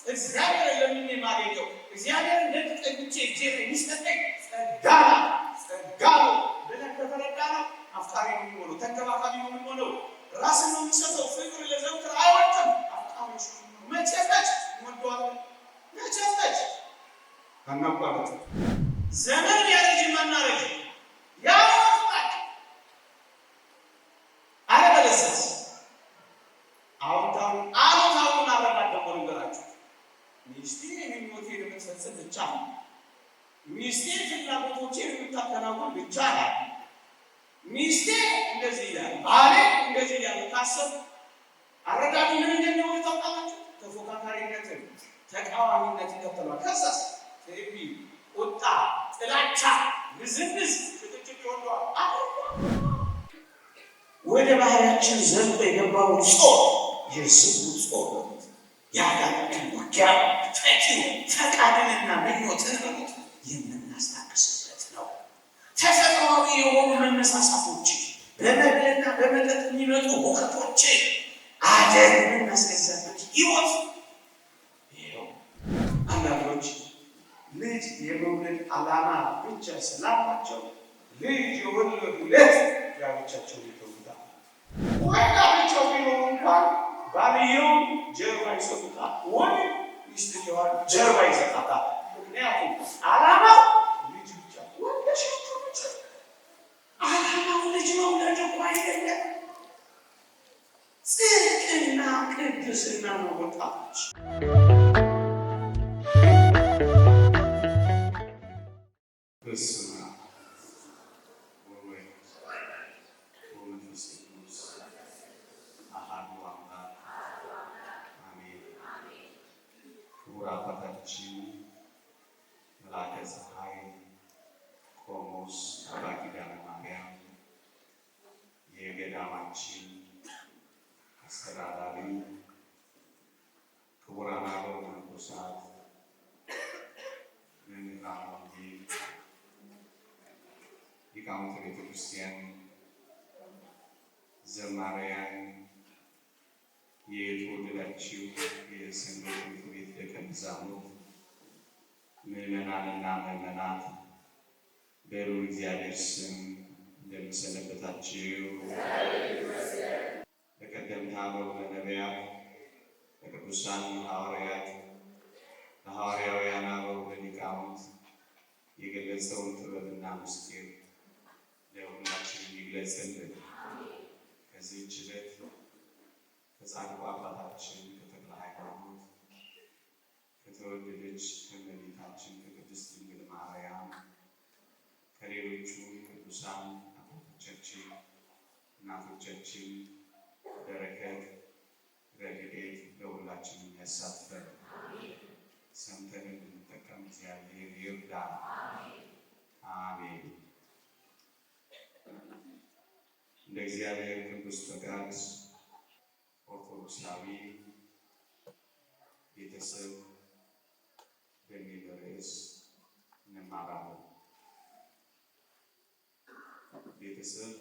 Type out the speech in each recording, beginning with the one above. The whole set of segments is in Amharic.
እግዚአብሔር ለምን የማገኘው እግዚአብሔር እንደተጠግቼ እጄ የሚሰጠኝ ጸጋ ነው ብለን ከተረዳነው አፍቃሪ ነው የሚሆነው፣ ተንከባካቢ ነው የሚሆነው፣ ራስን ነው የሚሰጠው። ፍቅር ለዘውትር አይወድም። አፍቃሪዎች መቼመች ወደዋለን መቼመች አናቋረጥ ዘመን ያረጅ ማናረጅ ያወጣት አለበለዚያስ አውታውን አረጋግጠው ነገራችሁ ሚስቴ የሚሞት የምትፈጽም ብቻ ነው። ሚስቴ ፍላጎቶቼን የምታከናውን ብቻ ነው። ሚስቴ እንደዚህ ይላል፣ ባሌ እንደዚህ ይላል ካሰብ አረዳዱ ምን እንደሚሆን ታውቃላችሁ? ተፎካካሪነትን፣ ተቃዋሚነት ይከተላል። ከዛስ ትዕቢ፣ ቁጣ፣ ጥላቻ፣ ንዝንዝ፣ ጭቅጭቅ ይወደዋል። ወደ ባህሪያችን ዘልቆ የገባው ጾር የስቡ ጾር ያጋጥን ውጊያ ፈቃድንና ምኞትን የምናስታክስበት ነው። ተፈጥሯዊ የሆኑ መነሳሳቶች፣ በመብልና በመጠጥ የሚመጡ ሁከቶች አደግ የምናስገዛበት ህይወት ይኸው። አንዳንዶች ልጅ የመውለድ ዓላማ ብቻ ስላላቸው ልጅ የወለዱለት ጋብቻቸው ይተውታል። ወይ ጋብቻው ቢኖር እንኳን ባልየው ጀርባ ይሰጡታል፣ ወይ ሚስትየዋን ጀርባ ይሰጣታል። ምክንያቱም ዓላማው ልጅ ብቻ ወለሽ ብቻ። ዓላማው ልጅ መውለድ እኮ አይደለም፣ ጽድቅና ቅድስና ነው። ወጣቶች አባታችን መላከ ፀሐይ ቆሞስ አባ ኪዳነ ማርያም የገዳማችን አስተዳዳሪ፣ ክቡራን አበው መነኮሳት፣ መምህራን ወንጌል፣ ሊቃውንተ ቤተ ክርስቲያን፣ ዘማሪያን፣ የተወደዳችሁ የሰንበት ትምህርት ቤት ደቀ መዛሙርት፣ ምዕመናንና ምዕመናት በልዑል እግዚአብሔር ስም እንደምን ሰነበታችሁ? ለቀደምት አበው ነቢያት፣ ለቅዱሳን ሐዋርያት፣ ለሐዋርያውያን አበው ሊቃውንት የገለጸውን ጥበብና ምስጢር ለሁላችን ይግለጽልን። ከዚህች ዕለት ከጻድቁ አባታችን ከተክለ ሃይማኖት ከተወደደች ከእመቤታችን ከቅድስት ድንግል ማርያም ከሌሎቹ ቅዱሳን አባቶቻችን እናቶቻችን በረከት ረድኤት ለሁላችን ያሳትፈን። ሰምተን እንድንጠቀም እግዚአብሔር ይርዳን። አሜን። እንደ እግዚአብሔር ቅዱስ ፈቃድ ኦርቶዶክሳዊ ቤተሰብ በሚል ርዕስ እንማራለን። ቤተሰብ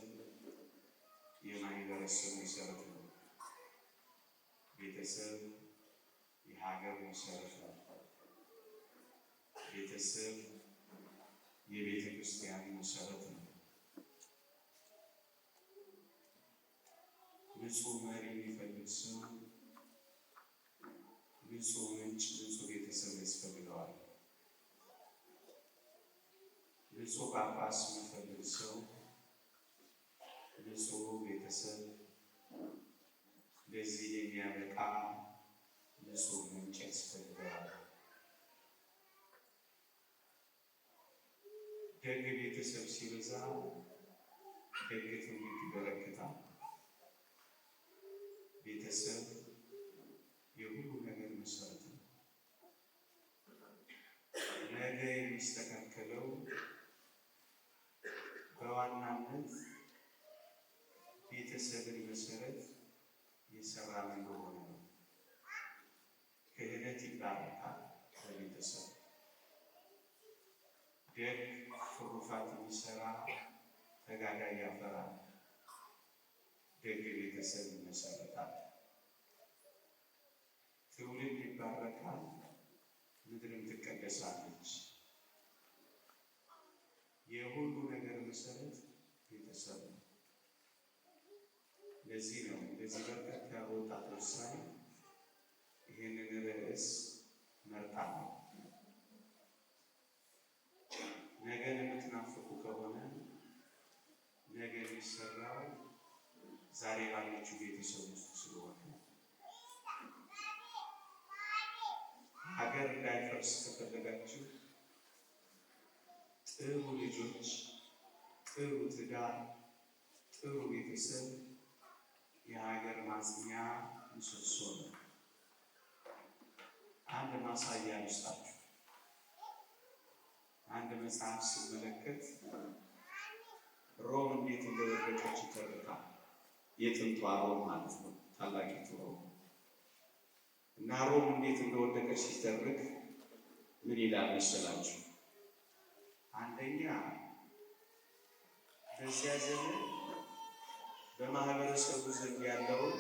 የማህበረሰብ መሰረት ነው። ቤተሰብ የሀገር መሰረት ነው። ቤተሰብ የቤተ ክርስቲያን መሰረት ነው። ንጹህ መሪ የሚፈልግ ሰው ንጹህ ምንጭ፣ ንጹህ ቤተሰብ ያስፈልገዋል። ንጹህ ጳጳስ የሚፈልግ ሰው ንጹህ ቤተሰብ፣ ለዚህ የሚያበቃ ንጹህ ምንጭ ያስፈልገዋል። ደግ ቤተሰብ ሲበዛ ደግ ትውልድ ይበረክታል። ቤተሰብ የሁሉ ነገር መሰረት ነው። ነገ የሚስተካከለው በዋናነት ቤተሰብን መሰረት የሰራ እንደሆነ ነው። ክህነት ይባረካል በቤተሰብ። ደግ ትሩፋት የሚሰራ ተጋዳይ ያፈራል። ደግ ቤተሰብ ይመሰረታል። ትውልድ ይባረካል። ትደገሳለች። የሁሉ ነገር መሰረት ቤተሰብ ነው። ለዚህ ነው እንደዚህ በርከት ያሉ ወጣቶች ሳይ ይህንን ርዕስ መርጣለሁ። ነገን የምትናፍቁ ከሆነ ነገ የሚሰራው ዛሬ ባለችው ቤተሰብ ውስጥ ስለሆነ ሀገር እንዳይፈርስ ከፈለጋችሁ ጥሩ ልጆች፣ ጥሩ ትዳር፣ ጥሩ ቤተሰብ የሀገር ማጽኛ ምሰሶ ነው። አንድ ማሳያ ልስጣችሁ። አንድ መጽሐፍ ስመለከት ሮም እንዴት እንደወደቀች ይተርካል። የጥንቷ ሮም ማለት ነው፣ ታላቂቱ ሮም እና ሮም እንዴት እንደወደቀች ሲተርክ ምን ይላል መሰላችሁ? አንደኛ በዚያ ዘመን በማህበረሰቡ ዘንድ ያለውን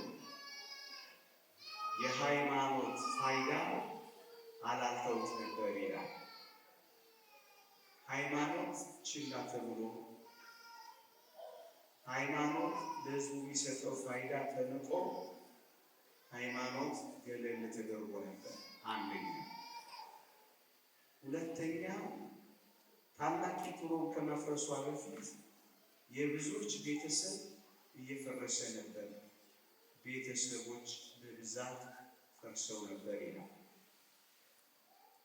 የሃይማኖት ፋይዳ አላልተውት ነበር ይላል። ሃይማኖት ችላ ተብሎ ሃይማኖት ለሕዝቡ የሚሰጠው ፋይዳ ተንቆ ሃይማኖት ገለል ተደርጎ ነበር። አንደኛ። ሁለተኛ ታላቂቱ ሮም ከመፍረሷ በፊት የብዙዎች ቤተሰብ እየፈረሰ ነበር። ቤተሰቦች በብዛት ፈርሰው ነበር ይላል።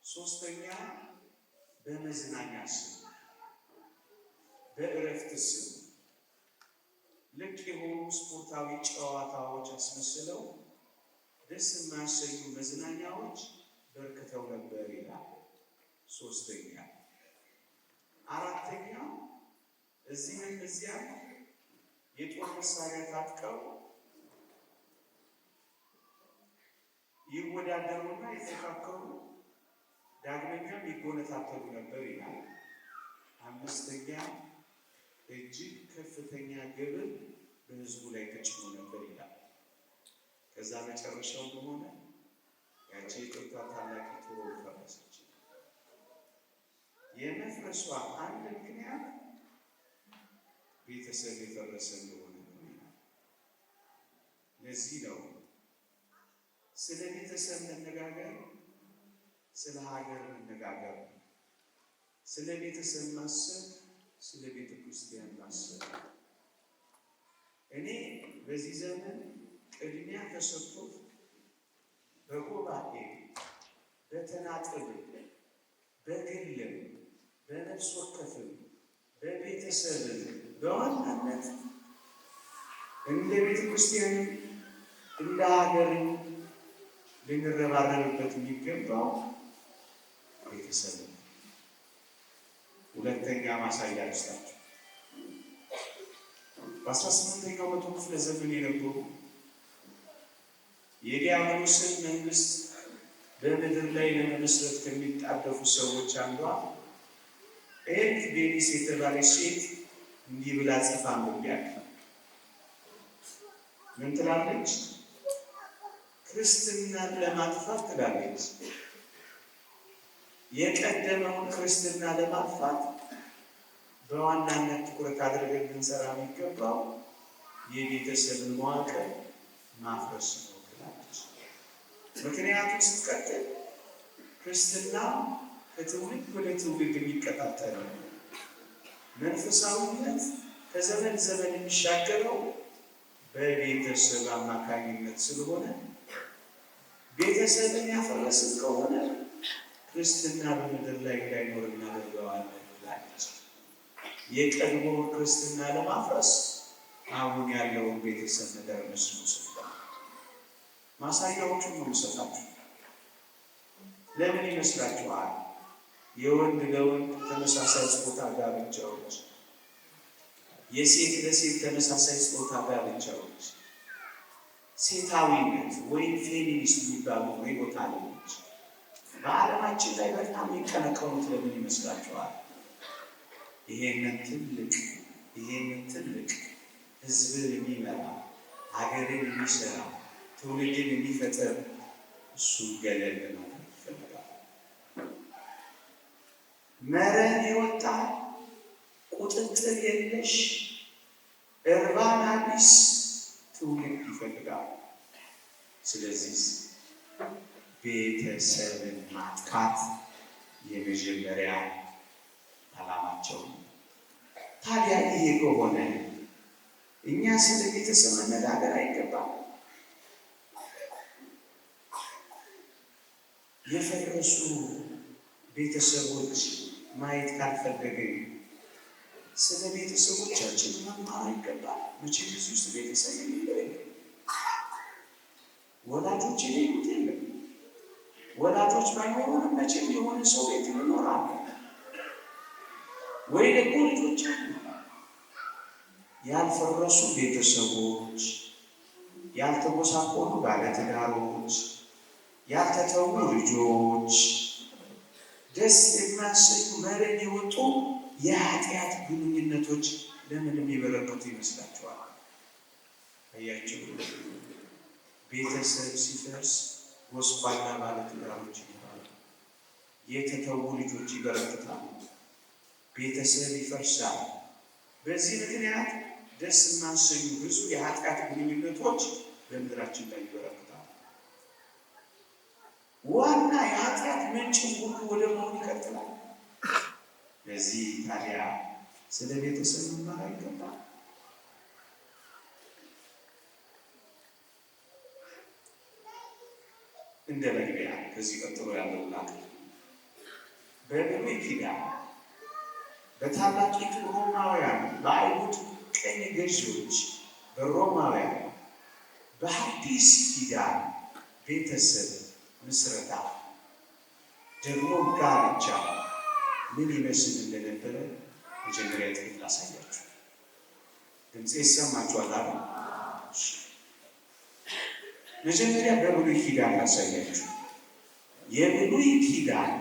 ሶስተኛ በመዝናኛ ስም፣ በእረፍት ስም ልቅ የሆኑ ስፖርታዊ ጨዋታዎች አስመስለው ደስ የማያሰኙ መዝናኛዎች በርክተው ነበር ይላል። ሶስተኛ። አራተኛ እዚህም እዚያም የጦር መሳሪያ ታጥቀው ይወዳደሩና ይፎካከሩ፣ ዳግመኛም ይጎነታተሉ ነበር ይላል። አምስተኛ እጅግ ከፍተኛ ግብር በሕዝቡ ላይ ተጭኖ ነበር ይላል። ከዛ መጨረሻው በሆነ ያቺ የጥንቷ ታላቂቱ ሮም ፈረሰች። የመፍረሷ አንድ ምክንያት ቤተሰብ የፈረሰ እንደሆነ ነው ይላል። ለዚህ ነው ስለ ቤተሰብ መነጋገር ስለ ሀገር መነጋገር፣ ስለ ቤተሰብ ማሰብ ስለ ቤተ ክርስቲያን ማሰብ። እኔ በዚህ ዘመን ቅድሚያ ተሰጥቶት በጉባኤ በተናጥል በግልም በነፍስ ወከፍም በቤተሰብም በዋናነት እንደ ቤተ ክርስቲያን እንደ ሀገር ልንረባረብበት የሚገባው ቤተሰብ ነው። ሁለተኛ ማሳያ ልስጣችሁ። በ18ኛው መቶ ክፍለ ዘመን የነበሩ የዲያብሎስን መንግስት በምድር ላይ ለመመስረት ከሚጣደፉ ሰዎች አንዷ ኤልፍ ቤኒስ የተባለች ሴት እንዲህ ብላ ጽፋ አንብቤያት። ምን ትላለች? ክርስትናን ለማጥፋት ትላለች። የቀደመውን ክርስትና ለማጥፋት በዋናነት ትኩረት አድርገን ልንሰራ የሚገባው የቤተሰብን መዋቅር ማፍረስ ነው ትላለች። ምክንያቱም ስትቀጥል ክርስትና ከትውልድ ወደ ትውልድ የሚቀጣጠል ነው። መንፈሳዊነት ከዘመን ዘመን የሚሻገረው በቤተሰብ አማካኝነት ስለሆነ ቤተሰብን ያፈረስን ከሆነ ክርስትና በምድር ላይ እንዳይኖር እናደርገዋለን ትላለች። የቀድሞ ክርስትና ለማፍረስ አሁን ያለውን ቤተሰብ መደርመስ ነው ስፍራ። ማሳያዎቹን ነው የምሰጣችሁ። ለምን ይመስላችኋል? የወንድ ለወንድ ተመሳሳይ ጾታ ጋብቻዎች፣ የሴት ለሴት ተመሳሳይ ጾታ ጋብቻዎች፣ ሴታዊነት ወይም ፌሚኒስት የሚባሉ ቦታ አለች በዓለማችን ላይ በጣም የሚቀነቀኑት ለምን ይመስላችኋል? ይሄንን ትልቅ ህዝብን የሚመራ ሀገርን የሚሰራ ትውልድን የሚፈጥር እሱ ገለል ነው ይፈልጋል። መረን የወጣ ቁጥጥር የለሽ እርባና ቢስ ትውልድ ይፈልጋል። ስለዚህ ቤተሰብን ማጥቃት የመጀመሪያ ዓላማቸው ነው። ታዲያ ይሄ ከሆነ እኛ ስለ ቤተሰብ መነጋገር አይገባም? የፈረሱ ቤተሰቦች ማየት ካልፈለግን ስለ ቤተሰቦቻችን መማር አይገባም? መቼም እዚህ ውስጥ ቤተሰብ የሚለው ወላጆች የሌሉት የለም። ወላጆች ባይኖሩንም መቼም የሆነ ሰው ቤት እንኖራለን፣ ወይ ደግሞ ልጆች አሉ። ያልፈረሱ ቤተሰቦች፣ ያልተጎሳቆሉ ባለትዳሮች፣ ያልተተዉ ልጆች፣ ደስ የማያሰኙ መረን የወጡ የኃጢአት ግንኙነቶች ለምን የሚበረከቱ ይመስላችኋል? አያችሁ፣ ቤተሰብ ሲፈርስ ጎስቋላ ባለትዳሮች ይኖራሉ፣ የተተዉ ልጆች ይበረክታሉ፣ ቤተሰብ ይፈርሳል። በዚህ ምክንያት ደስ የማያሰኙ ብዙ የኃጢአት ግንኙነቶች በምድራችን ላይ ይበረክታሉ። ዋና የኃጢአት ምንጭም ሁሉ ወደ መሆን ይቀጥላል። ለዚህ ታዲያ ስለ ቤተሰብ መማር አይገባም? እንደ መግቢያ ከዚህ ቀጥሎ ያለው ላክ በብሉይ ኪዳን በታላቂቱ ሮማውያን በአይሁድ ቀኝ ገዢዎች በሮማውያን በሐዲስ ኪዳን ቤተሰብ ምስረታ ደግሞ ጋብቻ ምን ይመስል እንደነበረ መጀመሪያ ጥቂት ላሳያችሁ። ድምፄ ይሰማችኋል? መጀመሪያ በብሉይ ኪዳን ላሳያችሁ። የብሉይ ኪዳን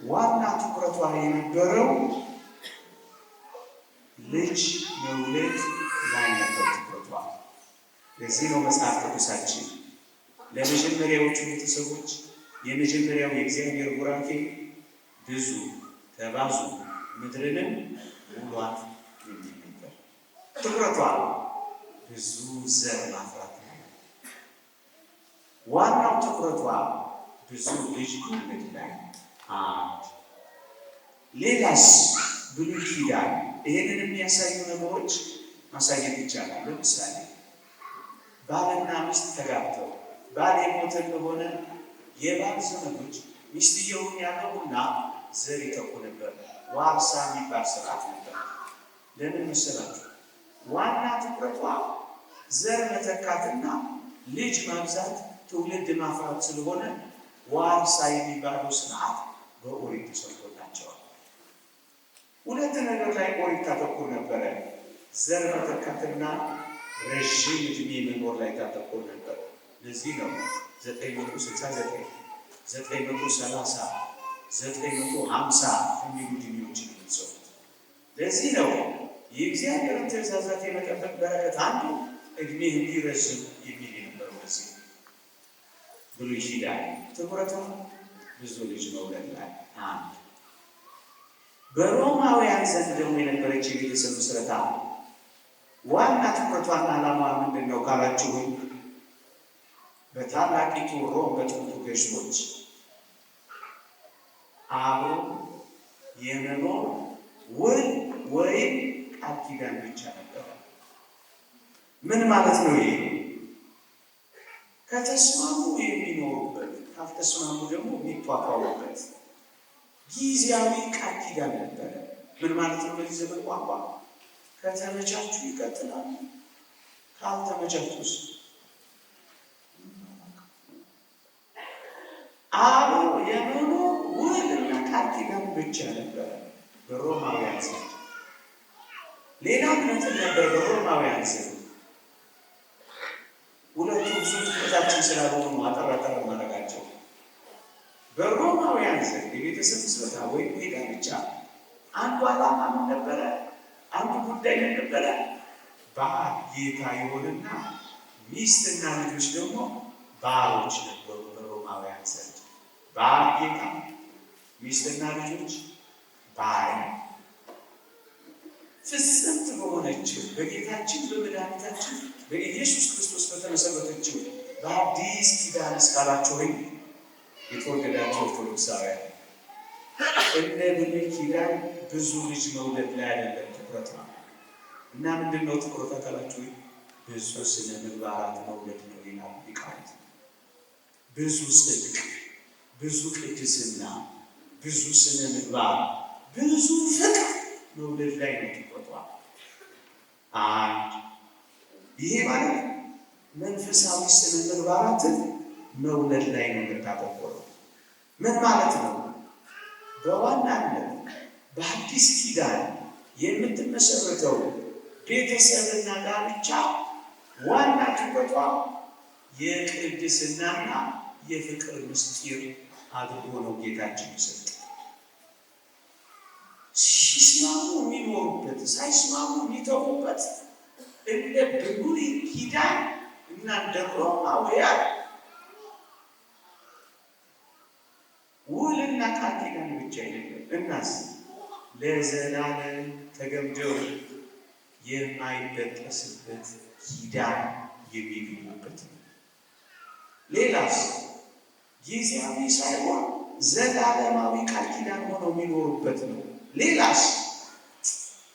ዋና ትኩረቷ የነበረው ልጅ መውለድ ላይ ነበር ትኩረቷ። ለዚህ ነው መጽሐፍ ቅዱሳችን ለመጀመሪያዎቹ ቤተሰቦች የመጀመሪያው የእግዚአብሔር ቡራኬ ብዙ ተባዙ ምድርንም ሙሏት የሚል ነበር። ትኩረቷ ብዙ ዘር ማፍራት ነው። ዋናው ትኩረቷ ብዙ ልጅ መውለድ ላይ። ሌላስ ብሉይ ኪዳን ይህንን የሚያሳዩ ነገሮች ማሳየት ይቻላል። ለምሳሌ ባልና ሚስት ተጋብተው ባል የሞተ እንደሆነ የባል ዘመዶች ሚስትየውን ያገቡና ዘር ይተኩ ነበር። ዋርሳ የሚባል ስርዓት ነበር። ለምን መሰላችሁ? ዋና ትኩረቷ ዘር መተካትና ልጅ ማብዛት ትውልድ ማፍራት ስለሆነ ዋርሳ የሚባለው ስርዓት በኦሪት ተሰርቶላቸዋል። ሁለት ነገር ላይ ኦሪት ታተኩር ነበረ። ዘር መተካትና ረዥም ዕድሜ መኖር ላይ ታተኩር ነበር። ለዚህ ነው 969 930 950 የሚሉ ዕድሜዎች የሚሰሩት። ለዚህ ነው የእግዚአብሔርን ትእዛዛት የመጠበቅ በረከት አንዱ ዕድሜ እንዲረዝም የሚል የነበረው። ለዚህ ብሉይ ኪዳን ትኩረቱ ብዙ ልጅ መውለድ ላይ። በሮማውያን ዘንድ ደግሞ የነበረች የቤተሰብ ምስረታ ዋና ትኩረቷና ዓላማ ምንድን ነው ካላችሁም፣ በታላቂቱ ሮም በጥንቱ ገዥዎች አብሮ የመኖር ውል ወይም ቃል ኪዳን ብቻ ነበረ። ምን ማለት ነው ይሄ? ከተስማሙ የሚኖሩበት፣ ካልተስማሙ ደግሞ የሚቷቷሩበት ጊዜያዊ ቃል ኪዳን ነበረ። ምን ማለት ነው? በዚህ ዘመን ቋንቋ ከተመቻቹ ይቀጥላሉ፣ ካልተመቻቹስ አብሮ የመኖር ውልና ቃል ኪዳን ብቻ ነበረ በሮማውያን ዘንድ። ሌላ እምነት ነበር በሮማውያን ዘንድ። ሁለቱ ብዙ ትኩረታችን ስላልሆኑ አጠር አጠር ማድረጋቸው። በሮማውያን ዘንድ የቤተሰብ ምስረታ ወይም ጋብቻ አንዱ ዓላማ ምን ነበረ? አንዱ ጉዳይ ምን ነበረ? ባል ጌታ የሆነና ሚስትና ልጆች ደግሞ ባሮች ነበሩ በሮማውያን ዘንድ። ባል ጌታ፣ ሚስትና ልጆች ባሪያ ፍጽምት በሆነችው በጌታችን በመድኃኒታችን በኢየሱስ ክርስቶስ በተመሰረተችው በአዲስ ኪዳን እስካላችሁኝ የተወደዳችሁ ኦርቶዶክሳውያን እንደ ብሉይ ኪዳን ብዙ ልጅ መውለድ ላይ አይደለም ትኩረት ነው። እና ምንድን ነው ትኩረት አካላችሁ? ብዙ ስነ ምግባራት መውለድ ነው ይላል ሊቃውንት። ብዙ ጽድቅ፣ ብዙ ቅድስና፣ ብዙ ስነ ምግባር፣ ብዙ ፍቅር መውለድ ላይ ነው ትኩረቷ። አንድ ይሄ ማለት መንፈሳዊ ስነ ምግባራትን መውለድ ላይ ነው የምታተኮረው። ምን ማለት ነው? በዋናነት በአዲስ ኪዳን የምትመሰረተው ቤተሰብና ጋብቻ ዋና ትኩረቷ የቅድስናና የፍቅር ምስጢር አድርጎ ነው ጌታችን ይሰጥ። ሲስማሙ የሚኖሩበት ሳይስማሙ የሚተዉበት እንደ ብሉይ ኪዳን እና እንደ ሮማውያን ውልና ቃል ኪዳን ብቻ አይደለም። እናስ ለዘላለም ተገምደው የማይበጠስበት ኪዳን የሚገቡበት ነው። ሌላስ ጊዜያዊ ሳይሆን ዘላለማዊ ቃል ኪዳን ሆነው የሚኖሩበት ነው። ሌላስ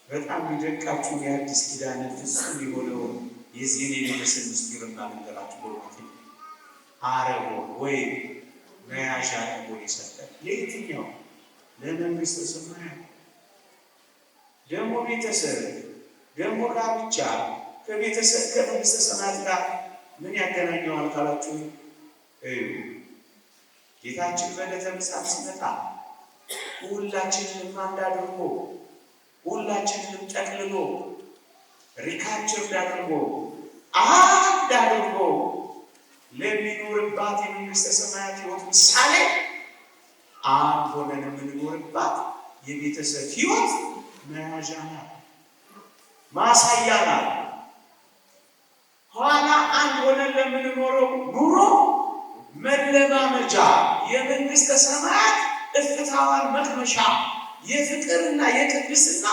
በጣም የሚደንቃችሁ የአዲስ ኪዳን ፍጹም የሆነውን የዚህን የቤተሰብ ምስጢርና ነገራችሁ በእውነት አረቦ ወይም መያዣ አድርጎ የሰጠን ለየትኛው? ለመንግስተ ሰማያት። ደግሞ ቤተሰብ ደግሞ ጋብቻ ከቤተሰብ ከመንግስተ ሰማያት ጋር ምን ያገናኘዋል ካላችሁ ጌታችን በዕለተ ምጽአት ሲመጣ ሁላችንንም አንድ አድርጎ ሁላችንንም ጠቅልሎ ሪካፕቸርድ አድርጎ አንድ አድርጎ ለሚኖርባት የመንግስተ ሰማያት ሕይወት ምሳሌ አንድ ሆነን የምንኖርባት የቤተሰብ ሕይወት መያዣ ናት፣ ማሳያ ናት። ኋላ አንድ ሆነን ለምንኖረው ኑሮ መለማመጃ የመንግስተ ሰማያት እፍታዋን መቅመሻ የፍቅርና የቅድስና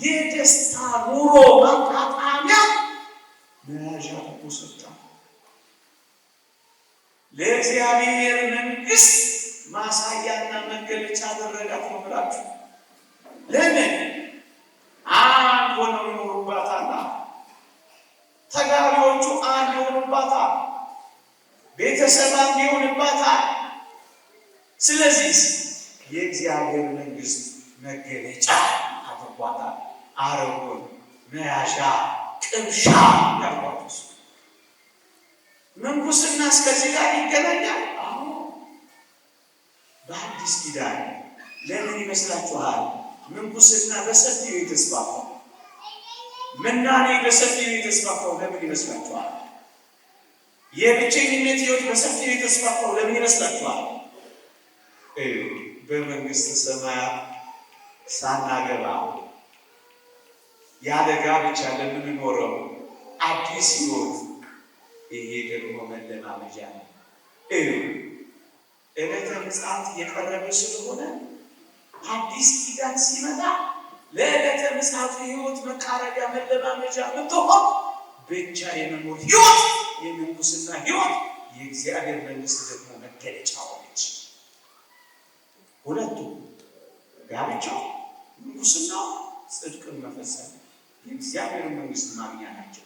የደስታ ኑሮ ማጣጣሚያ መያዣ ተሰጣ። ለእግዚአብሔር መንግስት ማሳያና መገለጫ አደረጋት ነው ብላችሁ ለምን አንድ ሆነው ይኖሩባታል። ተጋቢዎቹ አንድ ይሆኑባታል። ቤተሰብ አንድ ይሆንባታል። ስለዚህ የእግዚአብሔር መንግስት መገለጫ አድርጓታል። አረጎን መያዣ ቅምሻ ያልኳት መንኩስና እስከዚህ ጋር ይገናኛል። በአዲስ ኪዳን ለምን ይመስላችኋል መንኩስና በሰፊው የተስፋፋው? ምናኔ በሰፊው የተስፋፋው ለምን ይመስላችኋል? የብቸኝነት ሕይወት በሰፊው የተስፋፋው ለምን ይመስላችኋል? በመንግስተ ሰማያት ሳናገባ ያለ ጋብቻ ለምንኖረው አዲስ ሕይወት ይሄ ደግሞ መለማመጃ ነው። ዕለተ ምጽአት የቀረበ ስለሆነ አዲስ ኪዳን ሲመጣ ለዕለተ ምጽአት ሕይወት መቃረቢያ መለማመጃ ምትሆን ብቻ የመኖር ሕይወት የምንኩስና ሕይወት የእግዚአብሔር መንግስት ደግሞ መገለጫ ሆነች። ሁለቱ ጋብቻው ምንኩስናው ጽድቅን መፈጸም የእግዚአብሔር መንግስት ማግኛ ናቸው።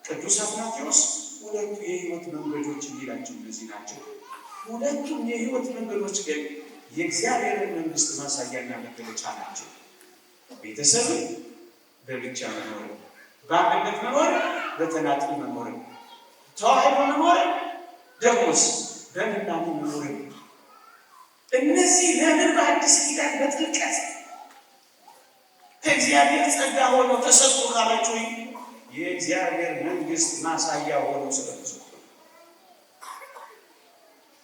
ቅዱስ አትናቴዎስ ሁለቱ የሕይወት መንገዶች እንዲላቸው እነዚህ ናቸው። ሁለቱም የሕይወት መንገዶች ግን የእግዚአብሔርን መንግስት ማሳያና መገለጫ ናቸው። ቤተሰብን በብቻ መኖር፣ በአንድነት መኖር፣ በተናጥል መኖር፣ ተዋህዶ መኖር፣ ደግሞስ በምናኔ መኖር። እነዚህ ለምን በአዲስ ኪዳን በጥልቀት ከእግዚአብሔር ጸጋ ሆነው ተሰጡ ካላችሁ የእግዚአብሔር መንግስት ማሳያ ሆነው ስለተሰጡ።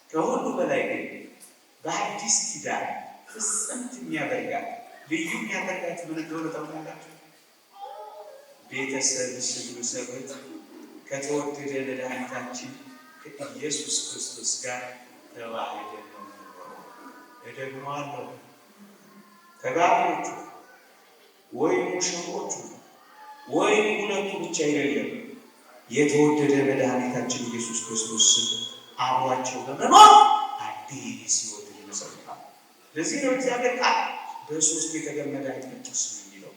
ከሁሉ በላይ ግን በአዲስ ኪዳን ፍጽምት የሚያደርጋት ልዩ የሚያደርጋት ምን እንደሆነ ታውቃላችሁ? ቤተሰብ ስንመሰርት ከተወደደ መድኃኒታችን ከኢየሱስ ክርስቶስ ጋር ተዋህደን ነው። እደግመዋለሁ፣ ተጋቢዎቹ ወይም ሙሽሮቹ ወይም ሁለቱ ብቻ አይደለም፣ የተወደደ መድኃኒታችን ኢየሱስ ክርስቶስ አብሯቸው በመኖር አዲስ ሕይወትን ይመሰርታል። ለዚህ ነው እግዚአብሔር ቃል በሶስት የተገመደ አይጠቀስም የሚለው።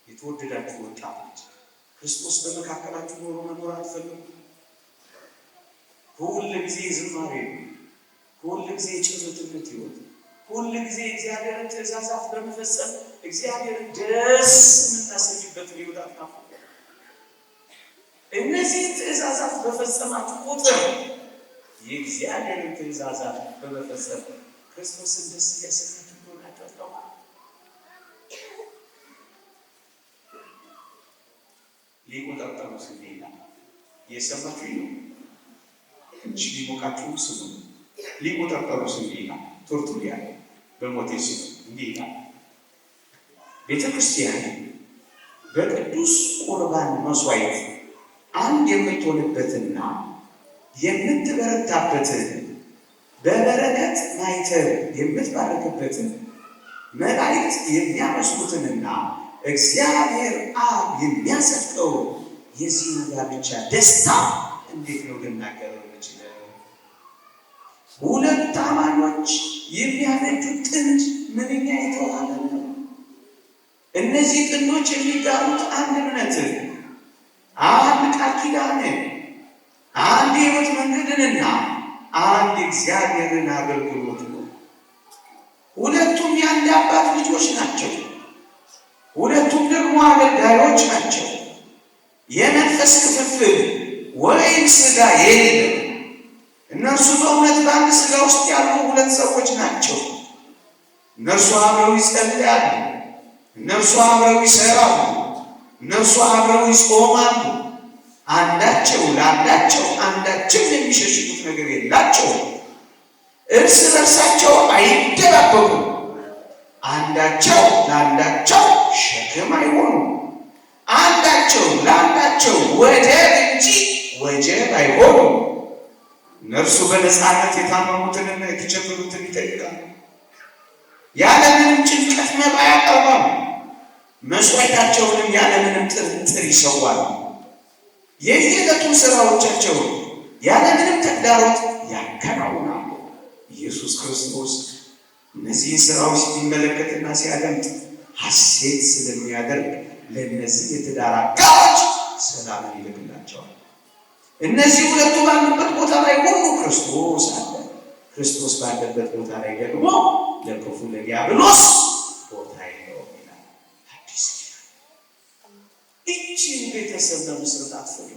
የተወደዳችሁ ወጣቶች ክርስቶስ በመካከላችሁ ኖሮ መኖር አትፈልጉም? ሁል ጊዜ ዝማሬ፣ ሁል ጊዜ የጭምትነት ሕይወት፣ ሁል ጊዜ እግዚአብሔርን ትእዛዛት በመፈጸም እግዚአብሔርን ደስ የምታሰኝበት ሕይወት አትናፉ? እነዚህ ትእዛዛት በፈጸማችሁ ቁጥር የእግዚአብሔርን ትእዛዛት በመፈጸም ክርስቶስን ደስ እያሰኛችሁ እንደሆናችሁ አታውቁም? ሊቆጣጠሩ ስንሄዳ እየሰማችሁ ነው። ትንሽ ሊሞቃችሁ ስሙ። ሊቆጣጠሩ ስንሄዳ ቶርቱሊያን በሞቴ ስሙ እንዲህ ይላል። ቤተ ክርስቲያን በቅዱስ ቁርባን መስዋዕት አንድ የምትሆንበትና የምትበረታበትን በበረከት ማይተር የምትባረክበትን መላእክት የሚያመስሉትንና እግዚአብሔር አብ የሚያጸድቀው የዚህ ጋብቻ ደስታ እንዴት ነው ልናገረው የምችለው? ሁለት አማኞች የሚያረጁት ጥንድ ምንኛ የተዋሃደ ነው። እነዚህ ጥንዶች የሚጋሩት አንድ እምነት፣ አንድ ቃል ኪዳንን፣ አንድ የሕይወት መንገድንና አንድ እግዚአብሔርን አገልግሎት ነው። ሁለቱም የአንድ አባት ልጆች ናቸው። ሁለቱም ደግሞ አገልጋዮች ናቸው። የመንፈስ ክፍፍል ወይም ሥጋ የለም። እነርሱ በእውነት በአንድ ሥጋ ውስጥ ያሉ ሁለት ሰዎች ናቸው። እነርሱ አብረው ይጸልያሉ። እነርሱ አብረው ይሰራሉ። እነርሱ አብረው ይጾማሉ። አንዳቸው ለአንዳቸው አንዳቸው የሚሸሽጉት ነገር የላቸው። እርስ በርሳቸው አይደባበቁም። አንዳቸው ለአንዳቸው ሸክም አይሆኑም። አንዳቸው ለአንዳቸው ወደብ እንጂ ወጀብ አይሆኑም። እነርሱ በነፃነት የታመሙትንና የተቸገሩትን ይጠይቃሉ። ያለምንም ጭንቀት መባ ያቀርባሉ። መስዋዕታቸውንም ያለምንም ጥርጥር ይሰዋሉ። የየዕለቱን ሥራዎቻቸውን ያለምንም ተግዳሮት ያከናውናሉ። ኢየሱስ ክርስቶስ እነዚህን ሥራዎች ሲመለከትና ሲያደምጥ ሐሴት ስለሚያደርግ ለእነዚህ የትዳር አጋሮች ሰላምን ይልክላቸዋል። እነዚህ ሁለቱ ባሉበት ቦታ ላይ ሁሉ ክርስቶስ አለ። ክርስቶስ ባለበት ቦታ ላይ ደግሞ ለክፉ ለዲያብሎስ ቦታ የለውም ይላል አዲስ ኪዳን። ይህችን ቤተሰብ ለመስረት አትፈልጉ?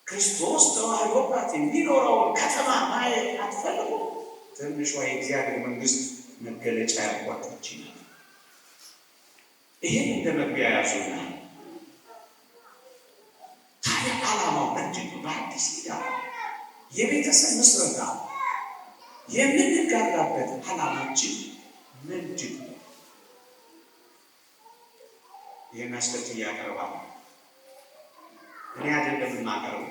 ክርስቶስ ተዋህዶባት የሚኖረውን ከተማ ማየት አትፈልጉ? ትንሿ የእግዚአብሔር መንግሥት መገለጫ ያቋጠች ነው። ይህን እንደ መግቢያ ያዙና ታዲያ ዓላማው ምንድን ነው? በአዲስ ኪዳን የቤተሰብ ምስረታ የምንጋራበት ዓላማችን ምንድን ነው? ይህን አስከትዬ ያቀርባል። እኔ አይደለም የማቀርበው፣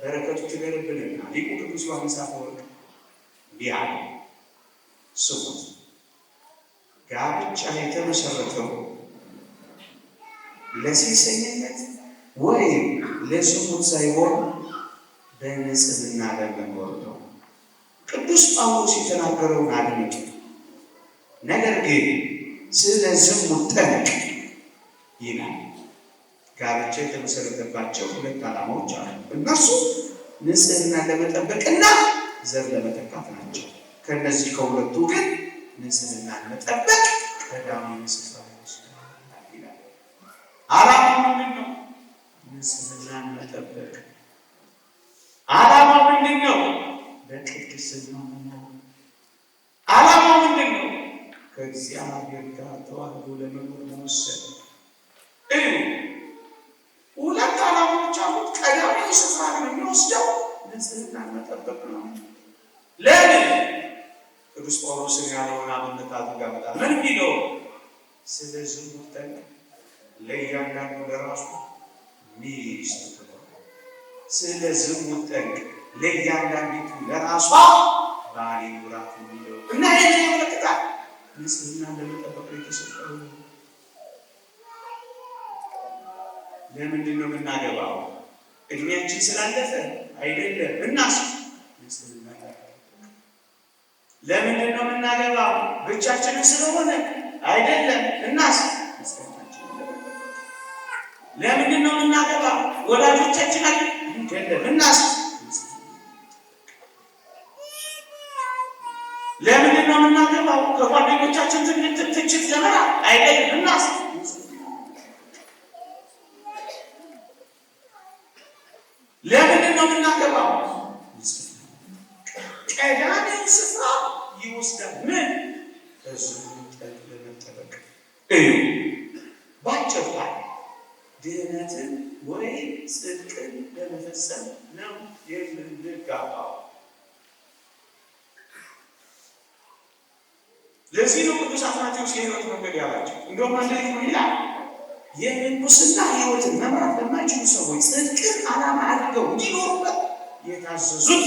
በረከቱ ትገርብንና ሊቁ ቅዱስ ዮሐንስ አፈወርቅ እንዲህ አለ። ስሙት። ጋብቻ የተመሰረተው ለሴሰኝነት ወይም ለዝሙት ሳይሆን በንጽህና ለመኖር ነው። ቅዱስ ጳውሎስ የተናገረውን አድምጡ። ነገር ግን ስለ ዝሙት ጠንቅ ይላል። ጋብቻ የተመሰረተባቸው ሁለት ዓላማዎች አሉ። እነርሱ ንጽህና ለመጠበቅና ዘር ለመተካት ናቸው። ከእነዚህ ከሁለቱ ግን ንጽህናን መጠበቅ ቀዳሚውን ስፍራ ይወስዳል። ዓላማው ምንድን ነው? ንጽህናን መጠበቅ። ዓላማው ምንድን ነው? በቅድስና መኖር። ዓላማው ምንድን ነው? ከእግዚአብሔር ጋር ተዋህዶ ለመኖር መወሰን። ሁለት ዓላማዎች አሉት። ቀዳሚውን ስፍራ የሚወስደው ንጽህናን መጠበቅ ነው። ለምን? ቅዱስ ጳውሎስን ያለውን አብነት አድርጋ ምን ቢለው? ስለ ዝሙት ጠንቅ ለእያንዳንዱ ለራሱ ሚስት ትሆን። ስለ ዝሙት ጠንቅ ለእያንዳንዲቱ ለራሷ ንጽህና ለመጠበቅ የተሰጠው። ለምንድን ነው የምናገባው? እድሜያችን ስላለፈ አይደለም። እናስ ንጽህና ለምንድን ነው የምናገባው? ብቻችንን ስለሆነ አይደለም። እናስ ለምንድን ነው የምናገባው? ወላጆቻችን አይደለም። እናስ ለምንድን ነው የምናገባው? ከጓደኞቻችን ትችት ለመራቅ አይደለም። እናስ ለምንድን ነው የምናገባው? ቀዳሚውን ስፍራ ይወስዳል። ምን ለመጠበቅ እዩ። ባጭሩ ድህነትን ወይም ጽድቅን ለመፈጸም ነው የምንጋባው። ለዚህ ነው ቅዱስ አትናቴዎስ የሕይወት መንገድ ያላቸው። እንደውም አንድ ምን ይላል? የምንኩስና ሕይወትን መምራት ለማይችሉ ሰዎች ጽድቅን ዓላማ አድርገው እንዲኖሩበት የታዘዙት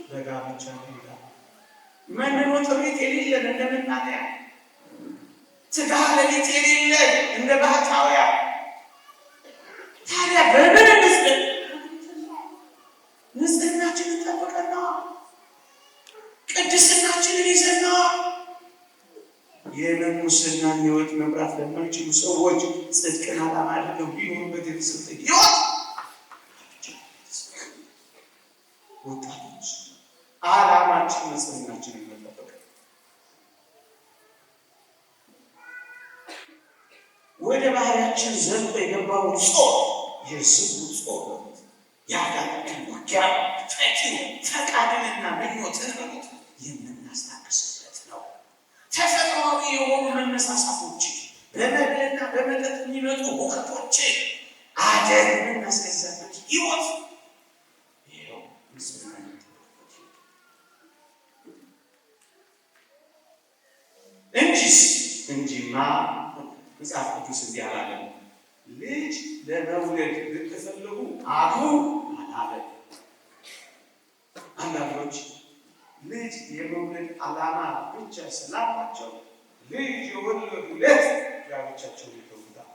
በጋብቻ ይላል። መንኖ ጥሪት የሌለን እንደ መናንያ፣ ትጋሃ ሌሊት የሌለን እንደ ባህታውያን። ታዲያ በምን ንጽህናችንን ጠብቀና ቅድስናችንን ይዘና የምንኩስናን ሕይወት መምራት ለማይችሉ ሰዎች ጽድቅን ዓላማ አድርገው ቢኖሩበት የተሰጠ ሕይወት። ወጣቶች ዓላማችን ንጽህናችንን መጠበቅ። ወደ ባህሪያችን ዘልቆ የገባውን ጾር የስቡ ጾር ያጋጠመን ውጊያ ፈቃድንና ምኞትን በሞት የምናስታግስበት ነው። ተፈጥሯዊ የሆኑ መነሳሳቶች፣ በመብልና በመጠጥ የሚመጡ ሁከቶች አደን የምናስገዛበት ሕይወት ይኸው እንጂማ መጽሐፍ ቅዱስ እንዲህ አላለም። ልጅ ለመውለድ ብትፈልጉ አግቡ አላለም። አንዳንዶች ልጅ የመውለድ ዓላማ ብቻ ስላላቸው ልጅ የወለዱለት ጋብቻቸውን ይተውታል።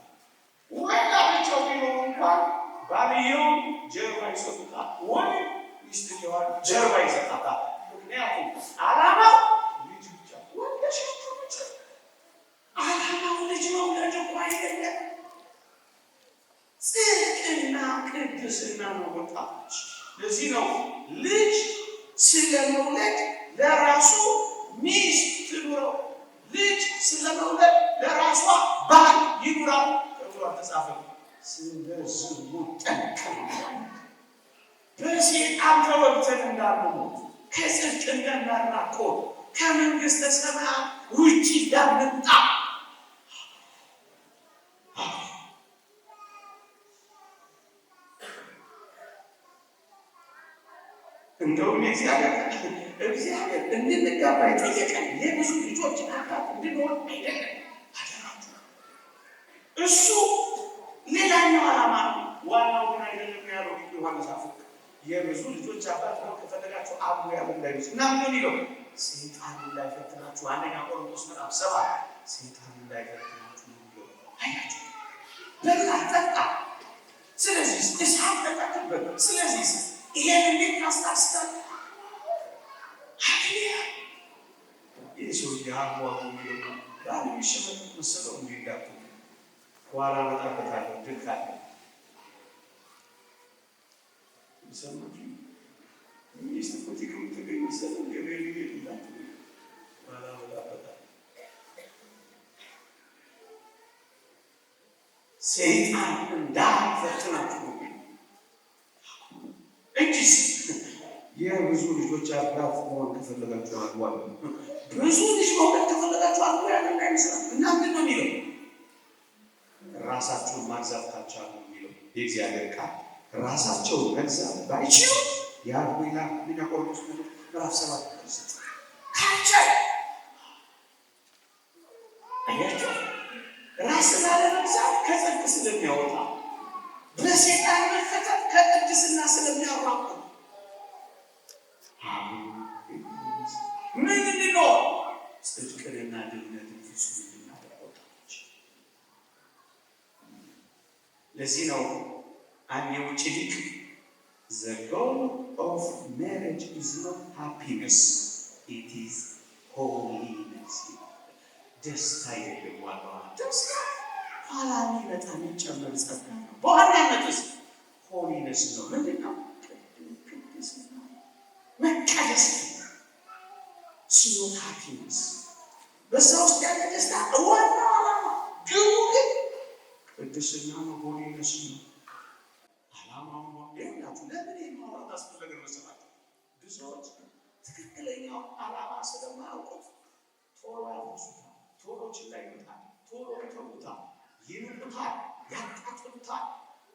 ወላጆቻቸው ቢኖሩ እንኳን ባልየው ጀርባ ይሰጡታል፣ ወይ ሚስትየዋን ጀርባ ይሰጣታል። ምክንያቱም ዓላማው ልጅ ብቻ ወለሻቸው ብቻ። ዓላማው ልጅ መውለድ እኮ አይደለም። ጽድቅና ቅድስና ነው ወጣቶች። ለዚህ ነው ልጅ ስለመውለድ ለራሱ ሚስት ኑረው፣ ልጅ ስለመውለድ ለራሷ ባል ይኑራል ተብሎ አልተጻፈም። ስለዝሙት ጠንቀቅ፣ በሴጣን ተወግተን እንዳንሞት፣ ከጽድቅ እንዳናራቆት፣ ከመንግሥተ ሰማያት ውጪ እንዳንወጣ እንደውም እግዚአብሔር እንድንጋባ የጠየቀን የብዙ ልጆች አባት እንድንሆን አይደለም። እሱ ሌላኛው ዓላማ ነው። ዋናው ግን አይደለም ያለው ዮሐንስ አፈወርቅ። የብዙ ልጆች አባት ነው ከፈለጋችሁ አብሮ ያለ እንዳይመስል እና ምን ይለው ሰይጣን እንዳይፈትናችሁ፣ አንደኛ ቆሮንቶስ ምዕራፍ 7 ሰይጣን እንዳይፈትናችሁ ነው ይለው። አያችሁ በላ ጠጣ። ስለዚህ እሳት ተጠቅበት። ስለዚህ ይሄን እንዴት ማስታስታል? ሀዲያ የሰው ያጓጉ የሚለው ባል የሚሸመት መሰለው እንዲጋቡ ኋላ መጣበታለሁ ድል ካለ ሰማች ሚስት ፖቲክ የምትገኝ መሰለው ገበሬ ይላል ኋላ መጣበታለሁ። ሰይጣን እንዳይፈትናችሁ እንጂስ የብዙ ልጆች አባት መሆን ከፈለጋችሁ አግቡ አለ። ብዙ ልጅ መውለድ ከፈለጋችሁ አግቡ ያለ እንዳይመስላል። እና ምንድን ነው የሚለው? ራሳቸውን ማግዛት ካልቻሉ የሚለው የእግዚአብሔር ቃል። ራሳቸውን መግዛት ባይችሉ ያሉ ይላል። አንደኛ ቆሮንቶስ ምዕራፍ 7 ካልቻለ አያቸው ራስን አለመግዛት ከጽድቅ ስለሚያወጣ፣ በሴጣን መፈተን ከቅድስና ስለሚያራቁ ምንድን ነው ጽድቅንና ድህነትን እሱ እናደርገው። ለዚህ ነው አንድ የውጭ ሊቅ the goal of marriage is not happiness, it is holiness. ደስታ አይደለም ዋናው፣ ደስታ ኋላ የሚመጣ የሚጨመር ጸጋ ነው። በዋናነት ውስጥ ሆሊነስ ነው። ምንድን ነው? ቅድስና፣ መቀደስ ነው። ሲኖት ሃፒነስ በዛ ውስጥ ያለ ደስታ ዋናው ዓላማ፣ ግቡ ግን ቅድስና ነው፣ ሆሊነስ ነው። ዓላማው ነው። ይኸውላችሁ ለምን የማውራት አስፈለገ መሰላችሁ? ብዙዎች ትክክለኛው ዓላማ ስለማያውቁት ቶሎ ያፈርሱታል፣ ቶሎ ችላ ይሉታል፣ ቶሎ ይተውታል፣ ይንቁታል፣ ያቃጥሉታል።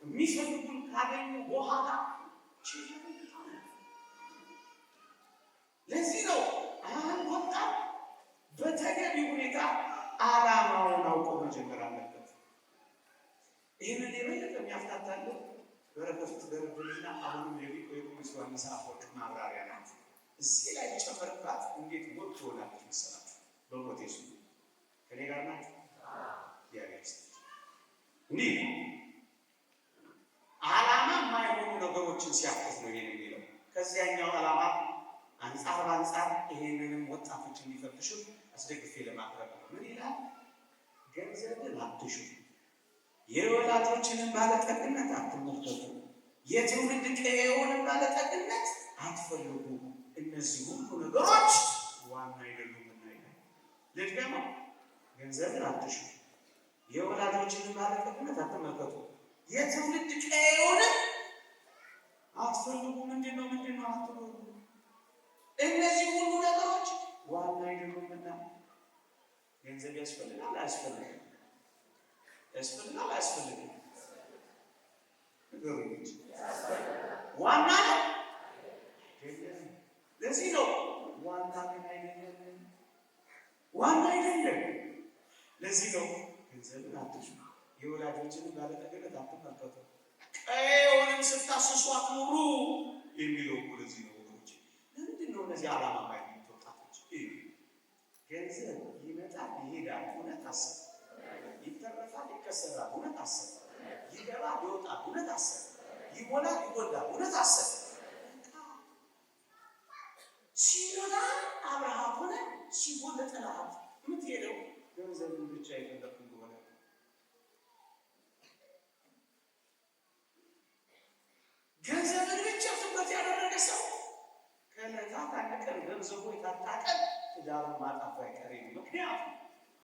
የሚፈልጉን ካገኙ በኋላ ችላ ይሉታል። ለዚህ ነው አንድ ወጣት በተገቢ ሁኔታ ዓላማውን አውቆ መጀመር አለበት። ይህንን የበለጠ የሚያፍታታለን በረከቱ ትደረግልና አሁንም የሊቁ የቅዱስ ዮሐንስ አፈወርቅ ማብራሪያ ናት። እዚህ ላይ ጨመርባት እንዴት ሞት ትሆናለች መሰላችሁ? በሞት የሱ ከኔ ጋር ናት ያለች እንዲህ ዓላማ የማይሆኑ ነገሮችን ሲያፈስ ነው ይሄን የሚለው። ከዚያኛው ዓላማ አንጻር በአንጻር ይሄንንም ወጣቶች እንዲፈትሹ አስደግፌ ለማቅረብ ነው። ምን ይላል? ገንዘብን አትሹ፣ የወላጆችንን ባለጠግነት አትመልከቱ፣ የትውልድ ቀዬውንም ባለጠግነት አትፈልጉ። እነዚህ ሁሉ ነገሮች ዋና አይደሉምና ይላል። ልድገመው፣ ገንዘብን አትሹ፣ የወላጆችንን ባለጠግነት አትመልከቱ፣ የትውልድ ቀዬውንም አትፈልጉ። ምንድን ነው አትፈልጉ። እነዚህ ሁሉ ነገሮች ዋና አይደሉምና። ገንዘብ ያስፈልጋል አያስፈልግም? ያስፈልጋል አያስፈልግም? ነገሮች ዋና ነው አይደለም። ለዚህ ነው ዋና ግን አይደለም፣ ዋና አይደለም። ለዚህ ነው ገንዘብን አትሹ፣ የወላጆችን ባለጠግነት አትመልከቱ፣ ቀዬውንም ስታስሱ አትኑሩ የሚለው እኮ ለዚህ ነው ወገኖች። ለምንድን ነው እነዚህ ዓላማ ማይነት ወጣቶች? ገንዘብ ይመጣል ይሄዳል፣ እውነት አሰብ፣ ይተረፋል ይከሰራል፣ እውነት አሰብ፣ ይገባል ይወጣል፣ እውነት አሰብ፣ ይሞላል ይጎላል፣ እውነት አሰብ። ሲሞላ አብርሃም ሆነ፣ ሲጎል ጠላት የምትሄደው ገንዘብን ብቻ የፈለኩ እንደሆነ ገንዘብን ብቻ ትኩረት ያደረገ ሰው ከዕለታት አንድ ቀን ገንዘቡ የታጣ ቀን ትዳሩን ማጣቱ አይቀርም። ምክንያቱም